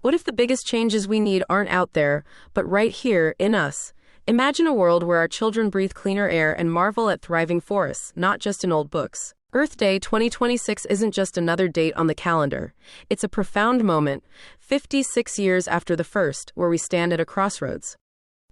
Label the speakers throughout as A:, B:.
A: What if the biggest changes we need aren't out there, but right here in us? Imagine a world where our children breathe cleaner air and marvel at thriving forests, not just in old books. Earth Day 2026 isn't just another date on the calendar. It's a profound moment, 56 years after the first, where we stand at a crossroads.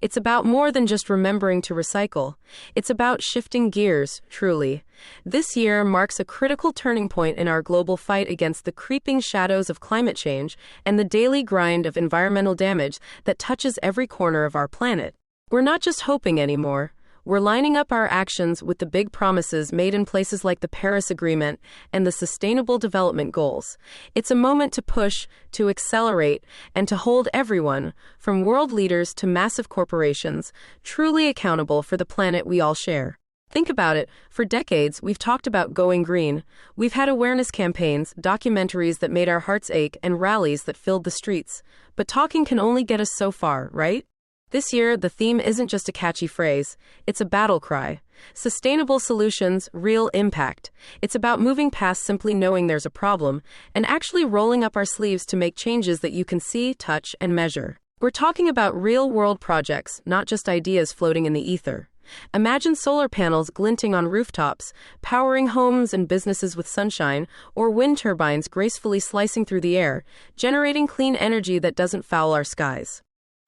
A: It's about more than just remembering to recycle. It's about shifting gears, truly. This year marks a critical turning point in our global fight against the creeping shadows of climate change and the daily grind of environmental damage that touches every corner of our planet. We're not just hoping anymore. We're lining up our actions with the big promises made in places like the Paris Agreement and the Sustainable Development Goals. It's a moment to push, to accelerate, and to hold everyone, from world leaders to massive corporations, truly accountable for the planet we all share. Think about it. For decades, we've talked about going green. We've had awareness campaigns, documentaries that made our hearts ache, and rallies that filled the streets. But talking can only get us so far, right? This year, the theme isn't just a catchy phrase, it's a battle cry. Sustainable solutions, real impact. It's about moving past simply knowing there's a problem and actually rolling up our sleeves to make changes that you can see, touch, and measure. We're talking about real-world projects, not just ideas floating in the ether. Imagine solar panels glinting on rooftops, powering homes and businesses with sunshine, or wind turbines gracefully slicing through the air, generating clean energy that doesn't foul our skies.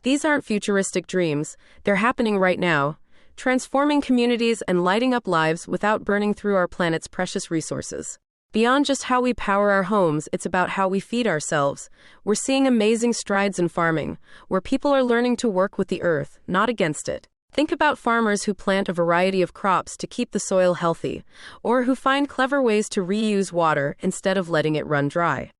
A: These aren't futuristic dreams, they're happening right now, transforming communities and lighting up lives without burning through our planet's precious resources. Beyond just how we power our homes, it's about how we feed ourselves. We're seeing amazing strides in farming, where people are learning to work with the earth, not against it. Think about farmers who plant a variety of crops to keep the soil healthy, or who find clever ways to reuse water instead of letting it run dry.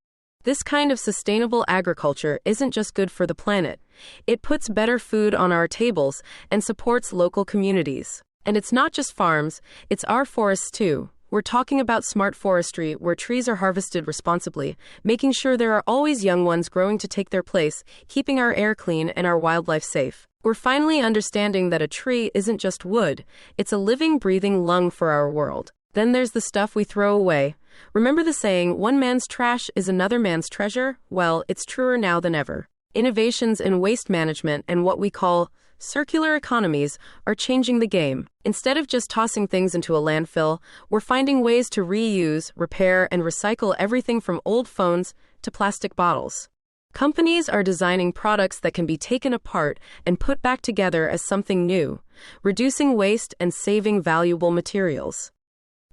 A: This kind of sustainable agriculture isn't just good for the planet. It puts better food on our tables and supports local communities. And it's not just farms, it's our forests too. We're talking about smart forestry, where trees are harvested responsibly, making sure there are always young ones growing to take their place, keeping our air clean and our wildlife safe. We're finally understanding that a tree isn't just wood, it's a living, breathing lung for our world. Then there's the stuff we throw away. Remember the saying, one man's trash is another man's treasure? Well, it's truer now than ever. Innovations in waste management and what we call circular economies are changing the game. Instead of just tossing things into a landfill, we're finding ways to reuse, repair, and recycle everything from old phones to plastic bottles. Companies are designing products that can be taken apart and put back together as something new, reducing waste and saving valuable materials.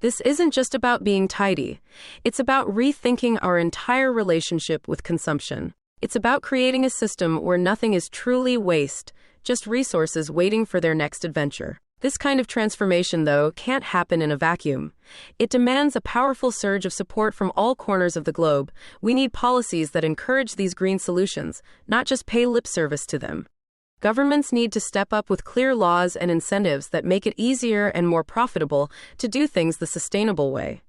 A: This isn't just about being tidy. It's about rethinking our entire relationship with consumption. It's about creating a system where nothing is truly waste, just resources waiting for their next adventure. This kind of transformation, though, can't happen in a vacuum. It demands a powerful surge of support from all corners of the globe. We need policies that encourage these green solutions, not just pay lip service to them. Governments need to step up with clear laws and incentives that make it easier and more profitable to do things the sustainable way.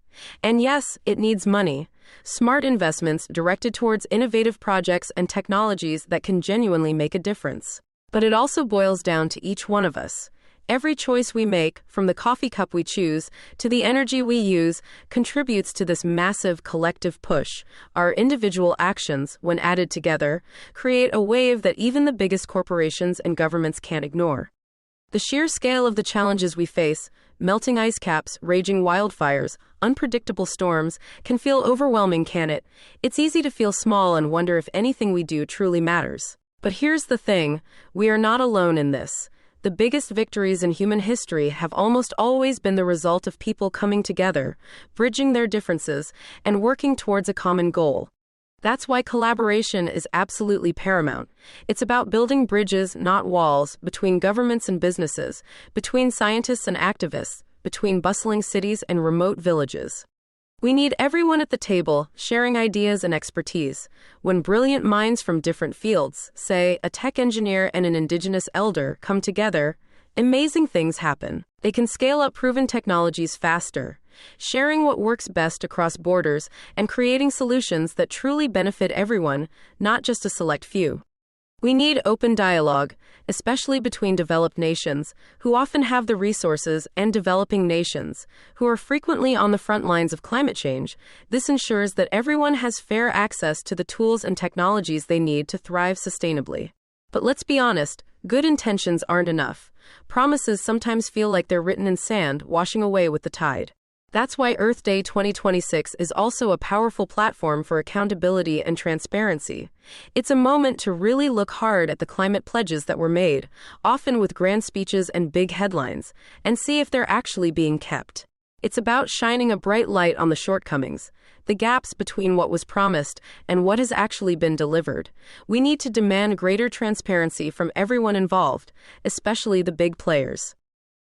A: And yes, it needs money. Smart investments directed towards innovative projects and technologies that can genuinely make a difference. But it also boils down to each one of us. Every choice we make, from the coffee cup we choose to the energy we use, contributes to this massive collective push. Our individual actions, when added together, create a wave that even the biggest corporations and governments can't ignore. The sheer scale of the challenges we face, melting ice caps, raging wildfires, unpredictable storms, can feel overwhelming, can't it? It's easy to feel small and wonder if anything we do truly matters. But here's the thing, we are not alone in this. The biggest victories in human history have almost always been the result of people coming together, bridging their differences, and working towards a common goal. That's why collaboration is absolutely paramount. It's about building bridges, not walls, between governments and businesses, between scientists and activists, between bustling cities and remote villages. We need everyone at the table, sharing ideas and expertise. When brilliant minds from different fields, say a tech engineer and an indigenous elder, come together, amazing things happen. They can scale up proven technologies faster, sharing what works best across borders and creating solutions that truly benefit everyone, not just a select few. We need open dialogue, especially between developed nations, who often have the resources, and developing nations, who are frequently on the front lines of climate change. This ensures that everyone has fair access to the tools and technologies they need to thrive sustainably. But let's be honest, good intentions aren't enough. Promises sometimes feel like they're written in sand, washing away with the tide. That's why Earth Day 2026 is also a powerful platform for accountability and transparency. It's a moment to really look hard at the climate pledges that were made, often with grand speeches and big headlines, and see if they're actually being kept. It's about shining a bright light on the shortcomings, the gaps between what was promised and what has actually been delivered. We need to demand greater transparency from everyone involved, especially the big players.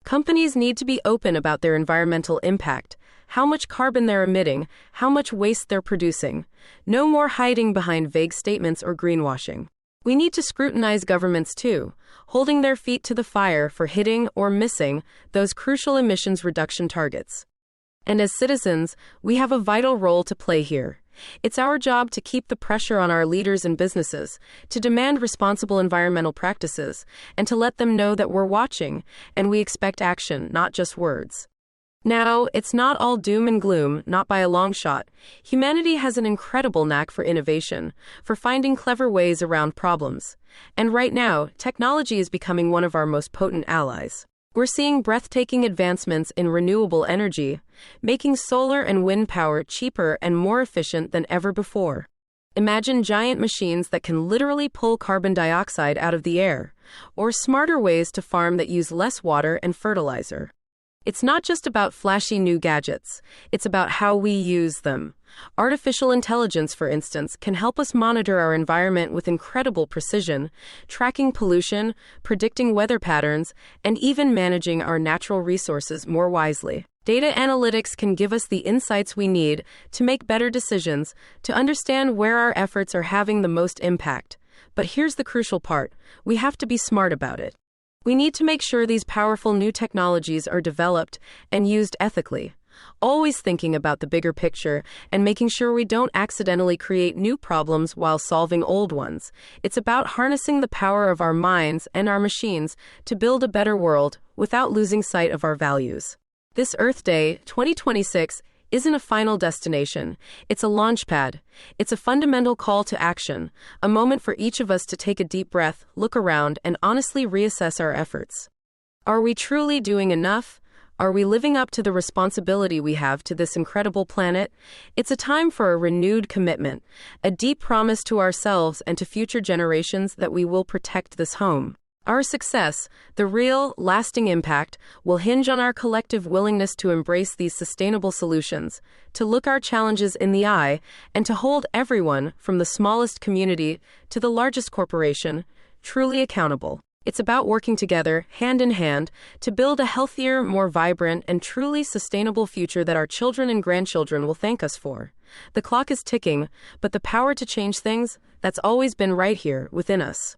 A: Companies need to be open about their environmental impact, how much carbon they're emitting, how much waste they're producing. No more hiding behind vague statements or greenwashing. We need to scrutinize governments too, holding their feet to the fire for hitting or missing those crucial emissions reduction targets. And as citizens, we have a vital role to play here. It's our job to keep the pressure on our leaders and businesses, to demand responsible environmental practices, and to let them know that we're watching, and we expect action, not just words. Now, it's not all doom and gloom, not by a long shot. Humanity has an incredible knack for innovation, for finding clever ways around problems. And right now, technology is becoming one of our most potent allies. We're seeing breathtaking advancements in renewable energy, making solar and wind power cheaper and more efficient than ever before. Imagine giant machines that can literally pull carbon dioxide out of the air, or smarter ways to farm that use less water and fertilizer. It's not just about flashy new gadgets, it's about how we use them. Artificial intelligence, for instance, can help us monitor our environment with incredible precision, tracking pollution, predicting weather patterns, and even managing our natural resources more wisely. Data analytics can give us the insights we need to make better decisions, to understand where our efforts are having the most impact. But here's the crucial part: we have to be smart about it. We need to make sure these powerful new technologies are developed and used ethically, always thinking about the bigger picture and making sure we don't accidentally create new problems while solving old ones. It's about harnessing the power of our minds and our machines to build a better world without losing sight of our values. This Earth Day 2026 isn't a final destination. It's a launchpad. It's a fundamental call to action, a moment for each of us to take a deep breath, look around, and honestly reassess our efforts. Are we truly doing enough? Are we living up to the responsibility we have to this incredible planet? It's a time for a renewed commitment, a deep promise to ourselves and to future generations that we will protect this home. Our success, the real, lasting impact, will hinge on our collective willingness to embrace these sustainable solutions, to look our challenges in the eye, and to hold everyone, from the smallest community to the largest corporation, truly accountable. It's about working together, hand in hand, to build a healthier, more vibrant, and truly sustainable future that our children and grandchildren will thank us for. The clock is ticking, but the power to change things, that's always been right here within us.